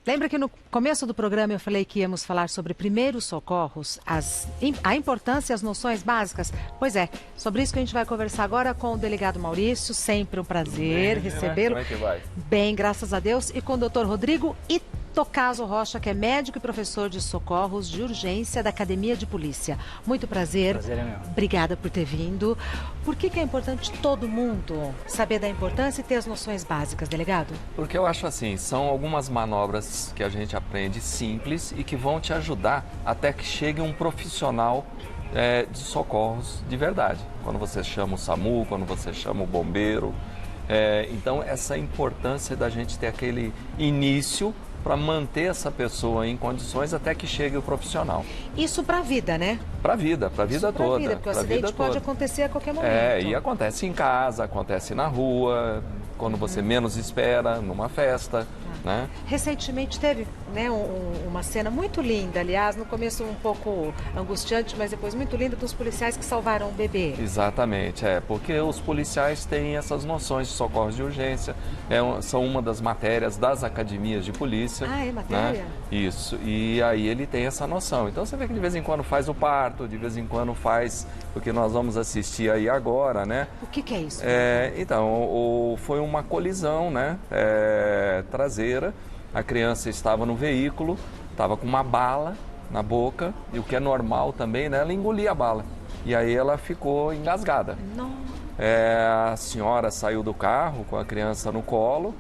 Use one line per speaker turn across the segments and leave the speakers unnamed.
Lembra que no começo do programa eu falei que íamos falar sobre primeiros socorros, a importância e as noções básicas? Pois é, sobre isso que a gente vai conversar agora com o delegado Maurício, sempre um prazer recebê-lo.
Como é que vai?
Bem, graças a Deus. E com o doutor Rodrigo Itocaso Rocha, que é médico e professor de socorros de urgência da Academia de Polícia. Muito prazer.
Prazer é meu.
Obrigada por ter vindo. Por que é importante todo mundo saber da importância e ter as noções básicas, delegado?
Porque eu acho assim, são algumas manobras que a gente aprende simples e que vão te ajudar até que chegue um profissional de socorros de verdade. Quando você chama o SAMU, quando você chama o bombeiro. Então, essa importância da gente ter aquele início para manter essa pessoa em condições até que chegue o profissional.
Isso para a vida, né?
Para a vida toda.
Vida, porque o acidente pode acontecer a qualquer momento.
E acontece em casa, acontece na rua, quando você menos espera, numa festa, né?
Recentemente teve, né, uma cena muito linda, aliás, no começo um pouco angustiante, mas depois muito linda, dos policiais que salvaram um bebê.
Exatamente, porque os policiais têm essas noções de socorros de urgência, são uma das matérias das academias de polícia.
Ah, é matéria?
Né? Isso, e aí ele tem essa noção. Então você vê que de vez em quando faz o parto, de vez em quando faz o que nós vamos assistir aí agora, né?
O que é isso?
Então, foi uma colisão, né, traseira. A criança estava no veículo, estava com uma bala na boca, e o que é normal também, né, ela engolia a bala. E aí ela ficou engasgada.
Não.
A senhora saiu do carro com a criança no colo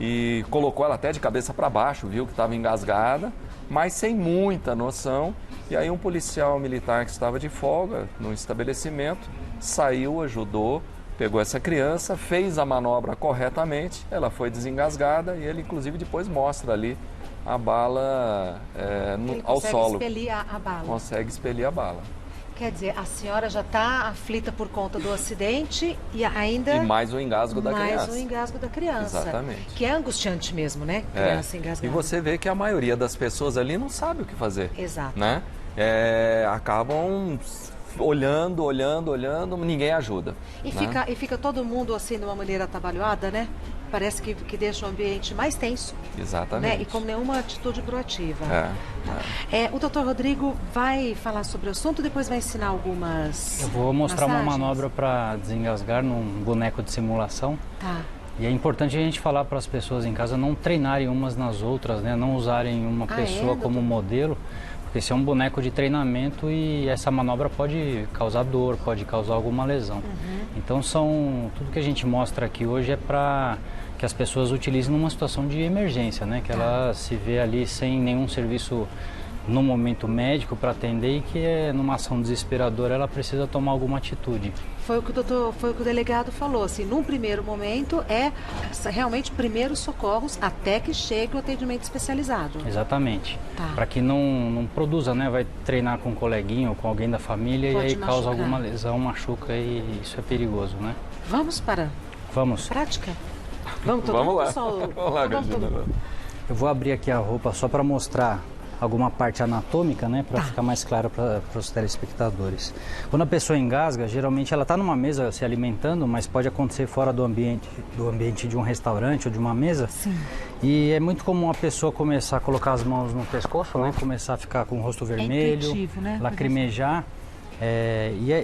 e colocou ela até de cabeça para baixo, viu que estava engasgada, mas sem muita noção. E aí um policial militar que estava de folga no estabelecimento saiu, ajudou, pegou essa criança, fez a manobra corretamente, ela foi desengasgada e ele inclusive depois mostra ali a bala ao solo.
Consegue expelir a bala.
Consegue expelir a bala.
Quer dizer, a senhora já está aflita por conta do acidente e ainda...
E mais o engasgo da criança.
Mais o engasgo da criança.
Exatamente.
Que é angustiante mesmo, né? Criança engasgada.
E você vê que a maioria das pessoas ali não sabe o que fazer.
Exato.
Né? Acabam olhando, ninguém ajuda.
E fica todo mundo assim, de uma maneira atabalhoada, né? Parece que deixa o ambiente mais tenso.
Exatamente.
Né? E com nenhuma atitude proativa. O doutor Rodrigo vai falar sobre o assunto, depois vai ensinar algumas
Eu vou mostrar
massagens.
uma manobra para desengasgar num boneco de simulação.
Tá.
E é importante a gente falar para as pessoas em casa não treinarem umas nas outras, né? Não usarem uma pessoa como modelo, porque esse é um boneco de treinamento e essa manobra pode causar dor, pode causar alguma lesão. Então tudo que a gente mostra aqui hoje é para que as pessoas utilizem numa situação de emergência, né? Que ela se vê ali sem nenhum serviço no momento médico para atender e que numa ação desesperadora ela precisa tomar alguma atitude.
Foi o que o delegado falou, assim, num primeiro momento realmente primeiros socorros até que chegue o atendimento especializado.
Exatamente.
Tá.
Para que não produza, né? Vai treinar com um coleguinho ou com alguém da família
Pode
e aí
machucar.
causa alguma lesão, machuca e isso é perigoso, né?
Vamos para
Vamos.
prática? Vamos todo
Vamos
mundo,
lá.
pessoal?
Vamos lá,
Vamos todo
Gardina.
mundo.
Eu vou abrir aqui a roupa só para mostrar alguma parte anatômica, né, para ficar mais claro para os telespectadores. Quando a pessoa engasga, geralmente ela está numa mesa se alimentando, mas pode acontecer fora do ambiente de um restaurante ou de uma mesa.
Sim.
E é muito comum a pessoa começar a colocar as mãos no pescoço, né, começar a ficar com o rosto vermelho,
intuitivo, né?
lacrimejar.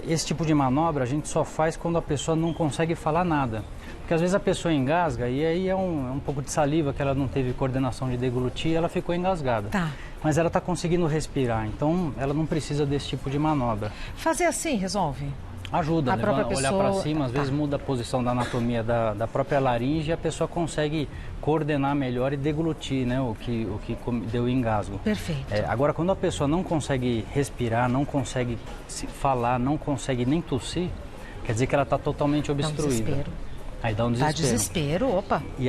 Esse tipo de manobra a gente só faz quando a pessoa não consegue falar nada. Porque às vezes a pessoa engasga e aí é um pouco de saliva que ela não teve coordenação de deglutir e ela ficou engasgada.
Tá.
Mas ela está conseguindo respirar, então ela não precisa desse tipo de manobra.
Fazer assim resolve?
Ajuda,
A própria
olhar
pessoa-
para cima, às vezes muda a posição da anatomia da própria laringe e a pessoa consegue coordenar melhor e deglutir, né, o que deu engasgo.
Perfeito.
Agora, quando a pessoa não consegue respirar, não consegue falar, não consegue nem tossir, quer dizer que ela está totalmente
Dá um
obstruída.
desespero.
Aí dá um
Dá
desespero.
desespero, opa.
E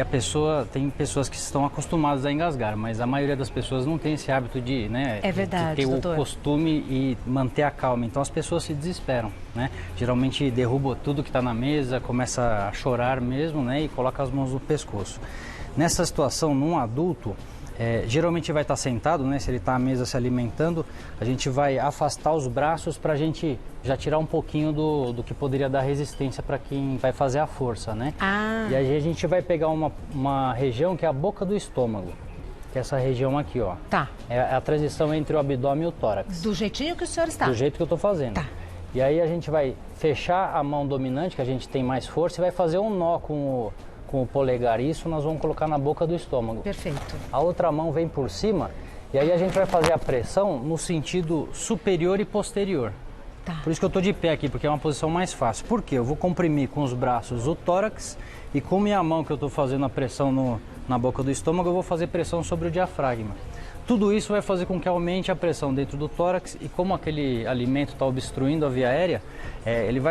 tem pessoas que estão acostumadas a engasgar, mas a maioria das pessoas não tem esse hábito de, né,
É verdade,
de ter
doutor.
o costume e manter a calma. Então as pessoas se desesperam, né? Geralmente derruba tudo que está na mesa, começa a chorar mesmo, né, e coloca as mãos no pescoço. Nessa situação, num adulto, geralmente vai estar sentado, né? Se ele está à mesa se alimentando, a gente vai afastar os braços para a gente já tirar um pouquinho do que poderia dar resistência para quem vai fazer a força, né?
Ah.
E aí a gente vai pegar uma região que é a boca do estômago. que é essa região aqui, ó.
Tá.
É a transição entre o abdômen e o tórax.
Do jeitinho que o senhor está.
Do jeito que eu estou fazendo.
Tá.
E aí a gente vai fechar a mão dominante, que a gente tem mais força, e vai fazer um nó com o polegar. Isso nós vamos colocar na boca do estômago.
Perfeito.
A outra mão vem por cima, e aí a gente vai fazer a pressão no sentido superior e posterior.
Tá.
Por isso que eu estou de pé aqui, porque é uma posição mais fácil. Por quê? Eu vou comprimir com os braços o tórax e com minha mão que eu estou fazendo a pressão na boca do estômago, eu vou fazer pressão sobre o diafragma. Tudo isso vai fazer com que aumente a pressão dentro do tórax e como aquele alimento está obstruindo a via aérea,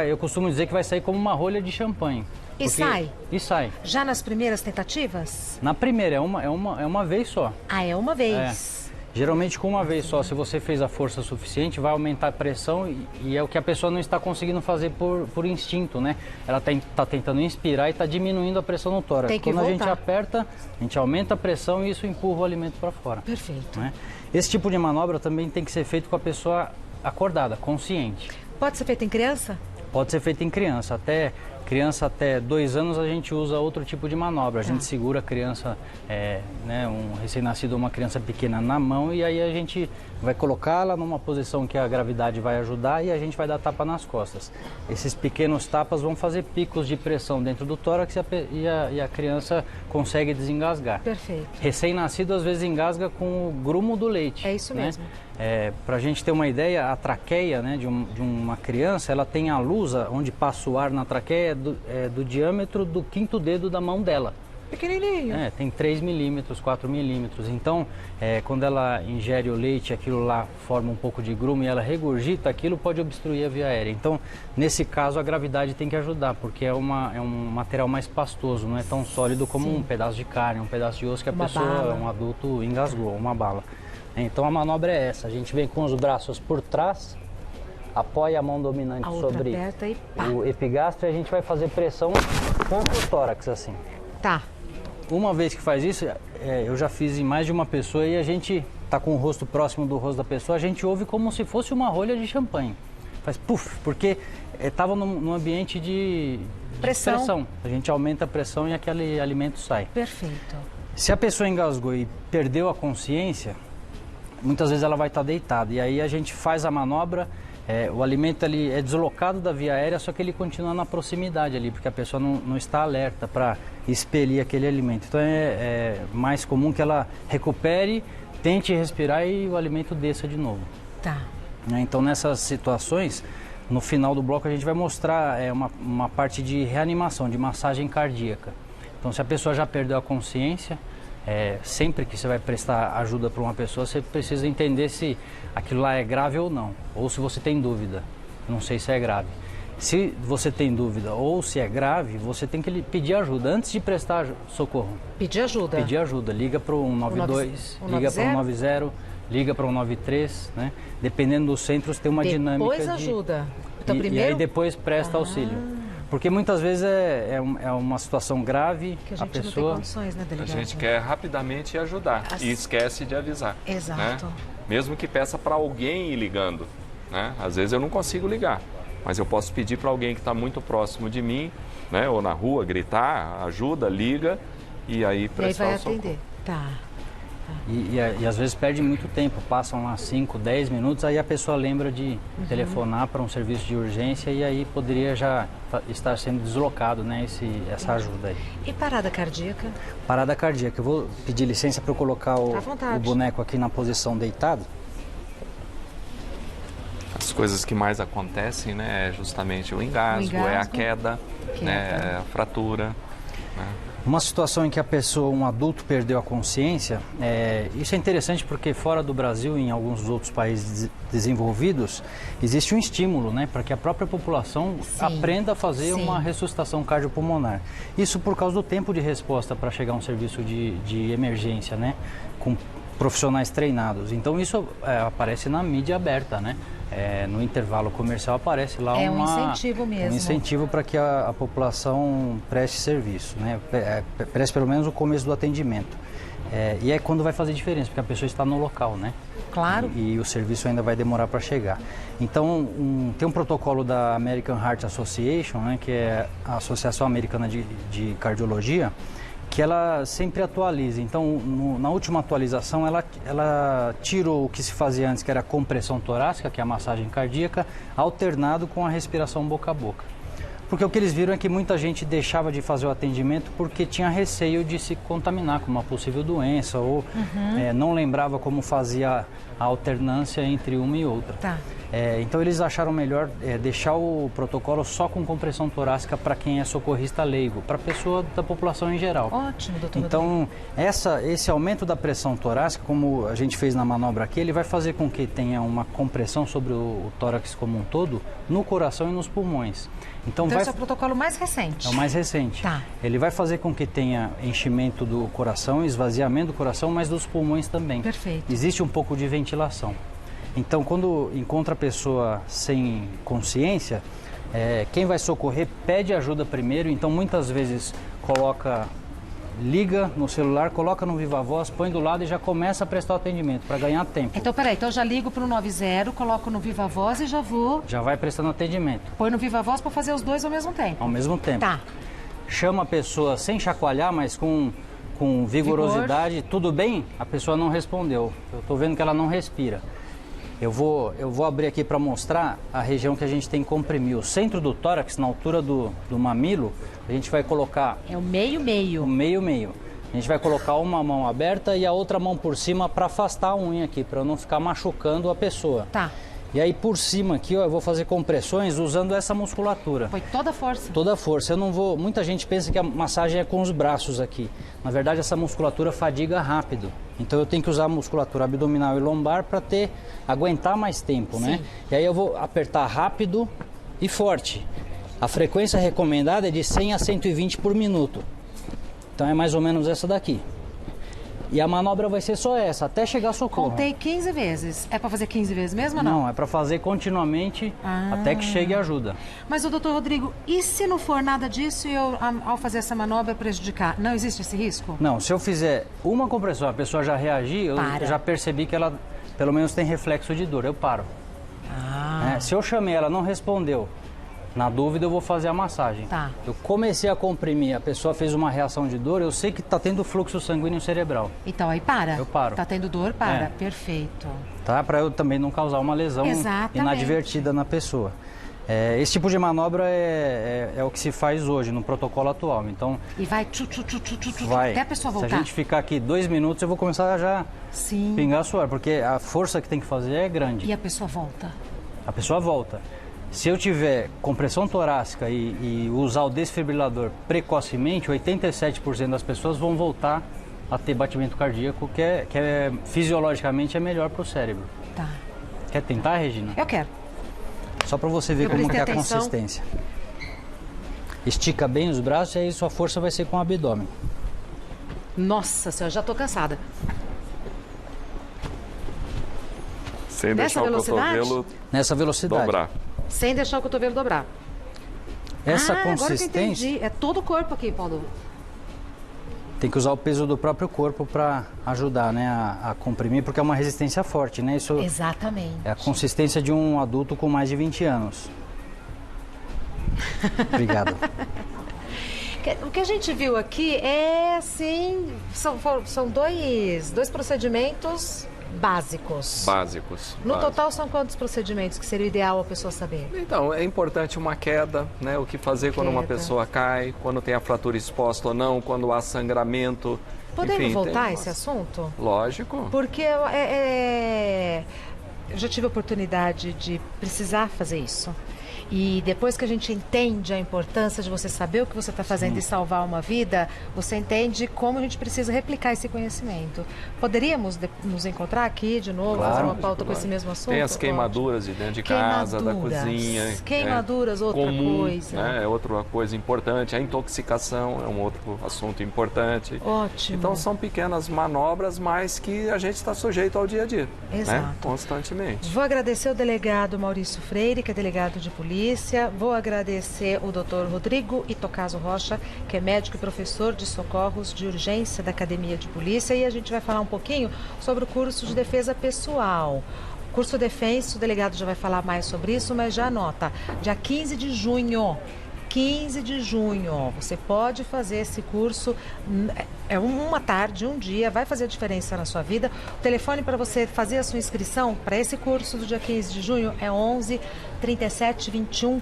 eu costumo dizer que vai sair como uma rolha de champanhe.
E sai?
E sai.
Já nas primeiras tentativas?
Na primeira, é uma vez só.
Ah, é uma vez.
Geralmente com uma vez só, se você fez a força suficiente, vai aumentar a pressão e é o que a pessoa não está conseguindo fazer por instinto, né? Ela está tentando inspirar e está diminuindo a pressão no tórax.
Tem que
Quando
voltar.
a gente aperta, a gente aumenta a pressão e isso empurra o alimento para fora.
Perfeito.
Né? Esse tipo de manobra também tem que ser feito com a pessoa acordada, consciente.
Pode ser feito em criança?
Pode ser feito em criança. Criança até 2 anos a gente usa outro tipo de manobra. A gente segura a criança, um recém-nascido ou uma criança pequena na mão e aí a gente vai colocá-la numa posição que a gravidade vai ajudar e a gente vai dar tapa nas costas. Esses pequenos tapas vão fazer picos de pressão dentro do tórax e a criança consegue desengasgar.
Perfeito.
Recém-nascido às vezes engasga com o grumo do leite.
É isso mesmo.
Para a gente ter uma ideia, a traqueia de uma criança, ela tem a luz onde passa o ar na traqueia do diâmetro do 5º dedo da mão dela.
Pequenininho.
Tem 3 milímetros, 4 milímetros. Então, quando ela ingere o leite, aquilo lá forma um pouco de grumo e ela regurgita, aquilo pode obstruir a via aérea. Então, nesse caso, a gravidade tem que ajudar, porque é um material mais pastoso, não é tão sólido como um pedaço de carne, um pedaço de osso que a pessoa, um adulto, engasgou, uma bala. Então, a manobra é essa. A gente vem com os braços por trás, apoia a mão dominante sobre o epigastro e a gente vai fazer pressão contra o tórax, assim.
Tá.
Uma vez que faz isso, eu já fiz em mais de uma pessoa e a gente tá com o rosto próximo do rosto da pessoa, a gente ouve como se fosse uma rolha de champanhe. Faz puff, porque estava num ambiente de pressão. A gente aumenta a pressão e aquele alimento sai.
Perfeito.
Se a pessoa engasgou e perdeu a consciência, muitas vezes ela vai estar deitada. E aí a gente faz a manobra, o alimento ali é deslocado da via aérea, só que ele continua na proximidade ali, porque a pessoa não está alerta para expelir aquele alimento. Então é mais comum que ela recupere, tente respirar e o alimento desça de novo.
Tá.
Então nessas situações, no final do bloco a gente vai mostrar uma parte de reanimação, de massagem cardíaca. Então se a pessoa já perdeu a consciência, sempre que você vai prestar ajuda para uma pessoa, você precisa entender se aquilo lá é grave ou não, ou se você tem dúvida. Não sei se é grave. Se você tem dúvida ou se é grave, você tem que pedir ajuda antes de prestar socorro.
Pedir ajuda?
Pedir ajuda. Liga para o 192, liga para o 190, liga para o 193, né? Dependendo dos centros tem uma dinâmica
Depois ajuda. Então,
e
primeiro...
aí depois presta auxílio. Porque muitas vezes é uma situação grave,
que a gente
pessoa...
não tem condições, né, delegado?
A gente quer rapidamente ajudar e esquece de avisar.
Exato.
Né? Mesmo que peça para alguém ir ligando. Né? Às vezes eu não consigo ligar, mas eu posso pedir para alguém que está muito próximo de mim, né? Ou na rua, gritar, ajuda, liga e aí prestar o socorro.
E aí vai atender. Tá.
E às vezes perde muito tempo, passam lá 5, 10 minutos, aí a pessoa lembra de telefonar para um serviço de urgência e aí poderia já estar sendo deslocado, né, essa ajuda aí.
E parada cardíaca?
Parada cardíaca, eu vou pedir licença para eu colocar o boneco aqui na posição deitado.
As coisas que mais acontecem, né, é justamente o engasgo, é a queda, né, é a fratura, né?
Uma situação em que a pessoa, um adulto, perdeu a consciência, isso é interessante porque fora do Brasil, em alguns outros países desenvolvidos, existe um estímulo, né, para que a própria população aprenda a fazer uma ressuscitação cardiopulmonar. Isso por causa do tempo de resposta para chegar a um serviço de emergência, né, com profissionais treinados. Então isso aparece na mídia aberta, né? No intervalo comercial aparece lá
um incentivo mesmo.
Um incentivo para que a população preste serviço, né? Preste pelo menos o começo do atendimento. E é quando vai fazer diferença, porque a pessoa está no local, né?
Claro.
E o serviço ainda vai demorar para chegar. Então, tem um protocolo da American Heart Association, né, que é a Associação Americana de Cardiologia, que ela sempre atualize. Então, na última atualização, ela tirou o que se fazia antes, que era a compressão torácica, que é a massagem cardíaca, alternado com a respiração boca a boca. Porque o que eles viram é que muita gente deixava de fazer o atendimento porque tinha receio de se contaminar com uma possível doença ou não lembrava como fazia a alternância entre uma e outra.
Tá.
Então eles acharam melhor deixar o protocolo só com compressão torácica para quem é socorrista leigo, para a pessoa da população em geral.
Ótimo, doutor.
Então esse aumento da pressão torácica, como a gente fez na manobra aqui, ele vai fazer com que tenha uma compressão sobre o tórax como um todo, no coração e nos pulmões. Então
esse é o protocolo mais recente.
É o mais recente.
Tá.
Ele vai fazer com que tenha enchimento do coração, esvaziamento do coração, mas dos pulmões também.
Perfeito.
Existe um pouco de ventilação. Então, quando encontra a pessoa sem consciência, quem vai socorrer pede ajuda primeiro. Então, muitas vezes liga no celular, coloca no Viva Voz, põe do lado e já começa a prestar o atendimento para ganhar tempo.
Então, peraí, eu já ligo para o 90, coloco no Viva Voz e já vou...
Já vai prestando atendimento.
Põe no Viva Voz para fazer os dois ao mesmo tempo.
Ao mesmo tempo.
Tá.
Chama a pessoa sem chacoalhar, mas com vigorosidade. Tudo bem? A pessoa não respondeu. Eu estou vendo que ela não respira. Eu vou abrir aqui para mostrar a região que a gente tem que comprimir. O centro do tórax, na altura do mamilo, a gente vai colocar...
É o meio-meio.
O meio-meio. A gente vai colocar uma mão aberta e a outra mão por cima para afastar a unha aqui, para não ficar machucando a pessoa.
Tá.
E aí por cima aqui, ó, eu vou fazer compressões usando essa musculatura.
Foi toda a força.
Toda a força. Muita gente pensa que a massagem é com os braços aqui. Na verdade, essa musculatura fadiga rápido. Então eu tenho que usar a musculatura abdominal e lombar para aguentar mais tempo, né? E aí eu vou apertar rápido e forte. A frequência recomendada é de 100 a 120 por minuto. Então é mais ou menos essa daqui. E a manobra vai ser só essa, até chegar socorro.
Contei 15 vezes. É para fazer 15 vezes mesmo ou não?
Não, é para fazer continuamente até que chegue ajuda.
Mas, doutor Rodrigo, e se não for nada disso e eu, ao fazer essa manobra, prejudicar? Não existe esse risco?
Não, se eu fizer uma compressão, a pessoa já reagir, eu já percebi que ela, pelo menos, tem reflexo de dor. Eu paro. Se eu chamei, ela não respondeu. Na dúvida, eu vou fazer a massagem.
Tá.
Eu comecei a comprimir, a pessoa fez uma reação de dor, eu sei que está tendo fluxo sanguíneo cerebral.
Então, aí para.
Eu paro.
Tá tendo dor, para. Perfeito.
Tá? Para eu também não causar uma lesão inadvertida na pessoa. Esse tipo de manobra é o que se faz hoje, no protocolo atual. Então,
e vai
vai.
Até a pessoa voltar.
Se a gente ficar aqui 2 minutos, eu vou começar a já pingar suor, porque a força que tem que fazer é grande.
E a pessoa volta?
A pessoa volta. Se eu tiver compressão torácica e usar o desfibrilador precocemente, 87% das pessoas vão voltar a ter batimento cardíaco, que fisiologicamente é melhor para o cérebro.
Tá.
Quer tentar, Regina?
Eu quero.
Só para você ver como que é a consistência. Estica bem os braços e aí sua força vai ser com o abdômen.
Nossa senhora, já estou cansada.
Sem deixar o cotovelo
nessa velocidade
dobrar.
Sem deixar o cotovelo dobrar.
Essa
consistência...
Agora que eu
entendi. É todo o corpo aqui, Paulo.
Tem que usar o peso do próprio corpo para ajudar, né, a comprimir, porque é uma resistência forte, né? Isso
exatamente.
É a consistência de um adulto com mais de 20 anos. Obrigado.
O que a gente viu aqui é, assim, são dois procedimentos básicos. No total, são quantos procedimentos que seria o ideal a pessoa saber?
Então, é importante uma queda, né? O que fazer quando uma pessoa cai, quando tem a fratura exposta ou não, quando há sangramento.
Podemos voltar a esse assunto?
Lógico.
Porque eu já tive a oportunidade de precisar fazer isso. E depois que a gente entende a importância de você saber o que você está fazendo e salvar uma vida, você entende como a gente precisa replicar esse conhecimento. Poderíamos nos encontrar aqui de novo, fazer uma pauta com esse mesmo assunto?
Tem as queimaduras de dentro de casa, da cozinha.
Queimaduras, outra coisa.
Né? É outra coisa importante. A intoxicação é um outro assunto importante.
Ótimo.
Então são pequenas manobras, mas que a gente está sujeito ao dia a dia.
Exato.
Né? Constantemente.
Vou agradecer o delegado Maurício Freire, que é delegado de polícia. Vou agradecer o Dr. Rodrigo Itocaso Rocha, que é médico e professor de socorros de urgência da Academia de Polícia, e a gente vai falar um pouquinho sobre o curso de defesa pessoal. Curso Defense, o delegado já vai falar mais sobre isso, mas já anota, dia 15 de junho, 15 de junho. Você pode fazer esse curso, é uma tarde, um dia, vai fazer a diferença na sua vida. O telefone para você fazer a sua inscrição para esse curso do dia 15 de junho é 11 37 21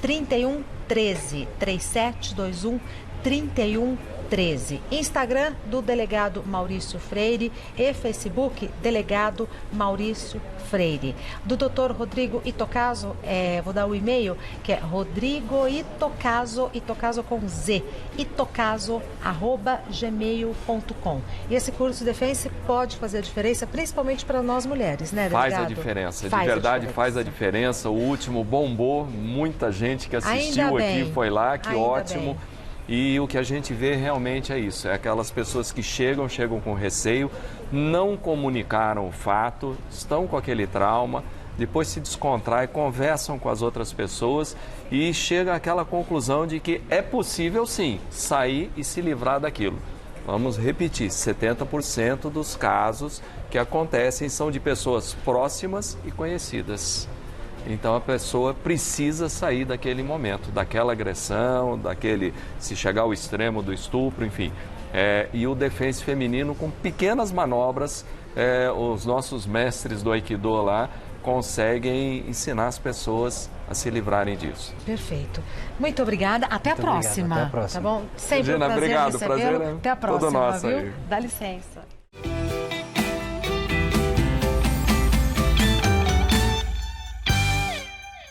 31 13, 3721 31 13. Instagram do Delegado Maurício Freire e Facebook Delegado Maurício Freire. Do Dr. Rodrigo Itocaso, vou dar o e-mail, que é Rodrigo Itocaso, Itocaso com Z, itocaso@gmail.com. E esse curso de defesa pode fazer a diferença, principalmente para nós mulheres, né, delegado?
Faz a diferença, de verdade faz a diferença. O último bombou, muita gente que assistiu aqui foi lá, que ótimo. E o que a gente vê realmente é isso, é aquelas pessoas que chegam com receio, não comunicaram o fato, estão com aquele trauma, depois se descontraem, conversam com as outras pessoas e chega àquela conclusão de que é possível sim sair e se livrar daquilo. Vamos repetir, 70% dos casos que acontecem são de pessoas próximas e conhecidas. Então a pessoa precisa sair daquele momento, daquela agressão, se chegar ao extremo do estupro, enfim. E o defense feminino, com pequenas manobras, os nossos mestres do Aikido lá conseguem ensinar as pessoas a se livrarem disso.
Perfeito. Muito obrigada. Até a próxima.
Até a próxima.
Tá bom? Sempre um prazer
obrigado.
recebê-lo.
Prazer,
Até a próxima,
todo nosso
viu?
aí.
Dá licença.